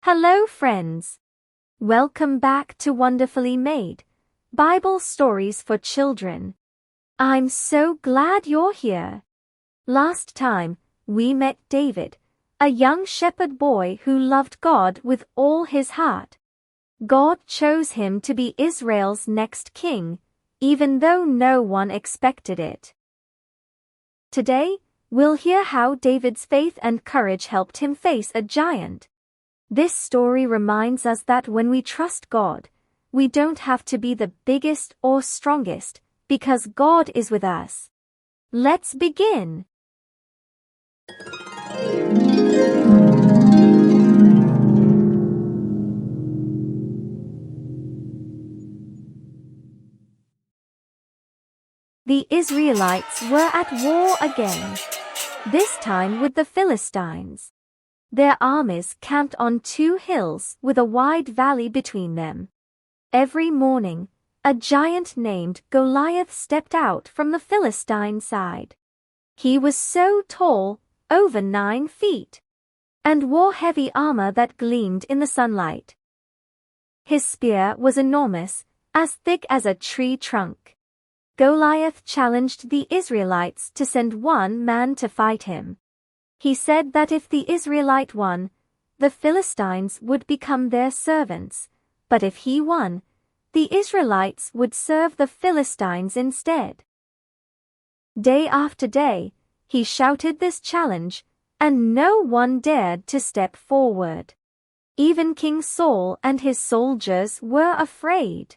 Hello friends. Welcome back to Wonderfully Made Bible Stories for Children. I'm so glad you're here. Last time, we met David, a young shepherd boy who loved God with all his heart. God chose him to be Israel's next king, even though no one expected it. Today, we'll hear how David's faith and courage helped him face a giant. This story reminds us that when we trust God, we don't have to be the biggest or strongest, because God is with us. Let's begin. The Israelites were at war again, this time with the Philistines. Their armies camped on two hills with a wide valley between them. Every morning, a giant named Goliath stepped out from the Philistine side. He was so tall, over 9 feet, and wore heavy armor that gleamed in the sunlight. His spear was enormous, as thick as a tree trunk. Goliath challenged the Israelites to send one man to fight him. He said that if the Israelite won, the Philistines would become their servants, but if he won, the Israelites would serve the Philistines instead. Day after day, he shouted this challenge, and no one dared to step forward. Even King Saul and his soldiers were afraid.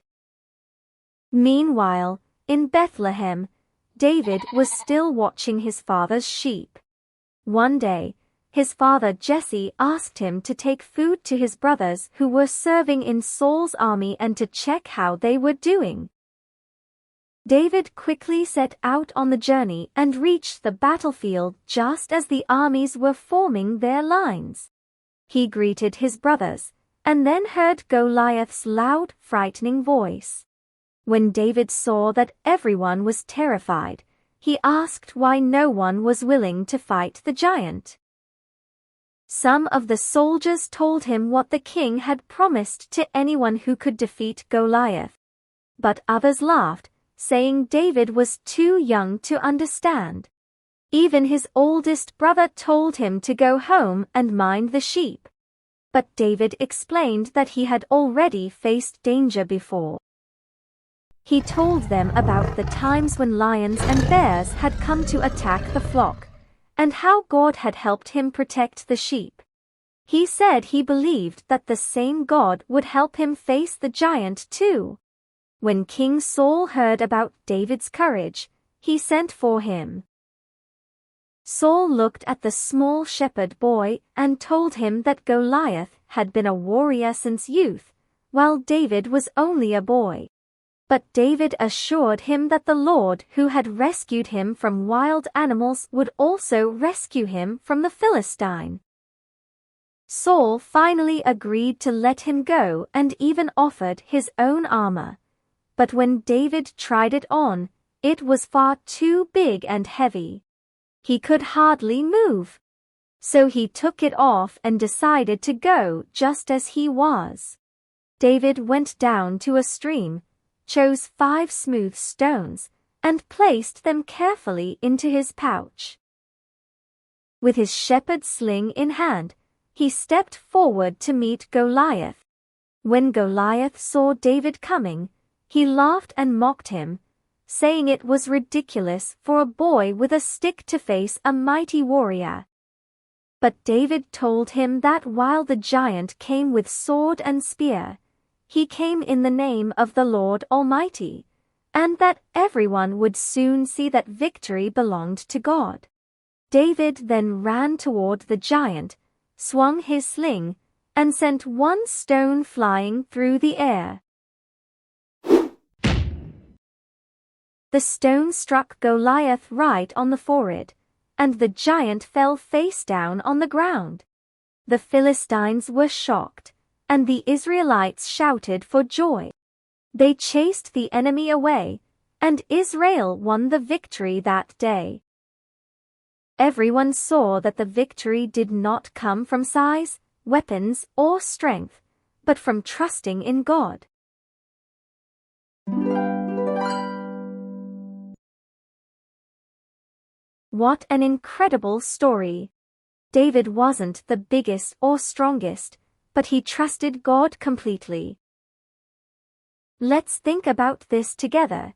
Meanwhile, in Bethlehem, David was still watching his father's sheep. One day, his father Jesse asked him to take food to his brothers who were serving in Saul's army and to check how they were doing. David quickly set out on the journey and reached the battlefield just as the armies were forming their lines. He greeted his brothers, and then heard Goliath's loud, frightening voice. When David saw that everyone was terrified, he asked why no one was willing to fight the giant. Some of the soldiers told him what the king had promised to anyone who could defeat Goliath. But others laughed, saying David was too young to understand. Even his oldest brother told him to go home and mind the sheep. But David explained that he had already faced danger before. He told them about the times when lions and bears had come to attack the flock, and how God had helped him protect the sheep. He said he believed that the same God would help him face the giant too. When King Saul heard about David's courage, he sent for him. Saul looked at the small shepherd boy and told him that Goliath had been a warrior since youth, while David was only a boy. But David assured him that the Lord who had rescued him from wild animals would also rescue him from the Philistine. Saul finally agreed to let him go and even offered his own armor. But when David tried it on, it was far too big and heavy. He could hardly move. So he took it off and decided to go just as he was. David went down to a stream, chose 5 smooth stones, and placed them carefully into his pouch. With his shepherd's sling in hand, he stepped forward to meet Goliath. When Goliath saw David coming, he laughed and mocked him, saying it was ridiculous for a boy with a stick to face a mighty warrior. But David told him that while the giant came with sword and spear, he came in the name of the Lord Almighty, and that everyone would soon see that victory belonged to God. David then ran toward the giant, swung his sling, and sent one stone flying through the air. The stone struck Goliath right on the forehead, and the giant fell face down on the ground. The Philistines were shocked, and the Israelites shouted for joy. They chased the enemy away, and Israel won the victory that day. Everyone saw that the victory did not come from size, weapons, or strength, but from trusting in God. What an incredible story! David wasn't the biggest or strongest, but he trusted God completely. Let's think about this together.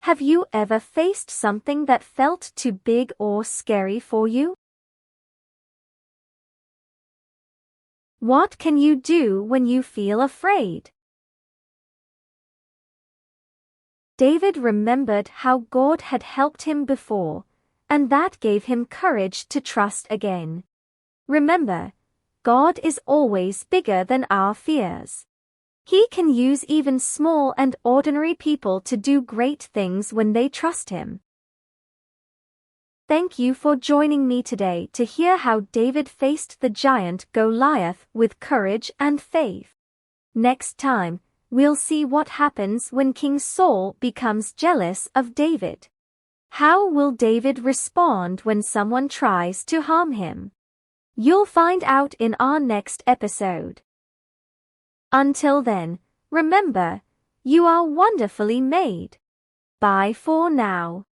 Have you ever faced something that felt too big or scary for you? What can you do when you feel afraid? David remembered how God had helped him before, and that gave him courage to trust again. Remember, God is always bigger than our fears. He can use even small and ordinary people to do great things when they trust Him. Thank you for joining me today to hear how David faced the giant Goliath with courage and faith. Next time, we'll see what happens when King Saul becomes jealous of David. How will David respond when someone tries to harm him? You'll find out in our next episode. Until then, remember, you are wonderfully made. Bye for now.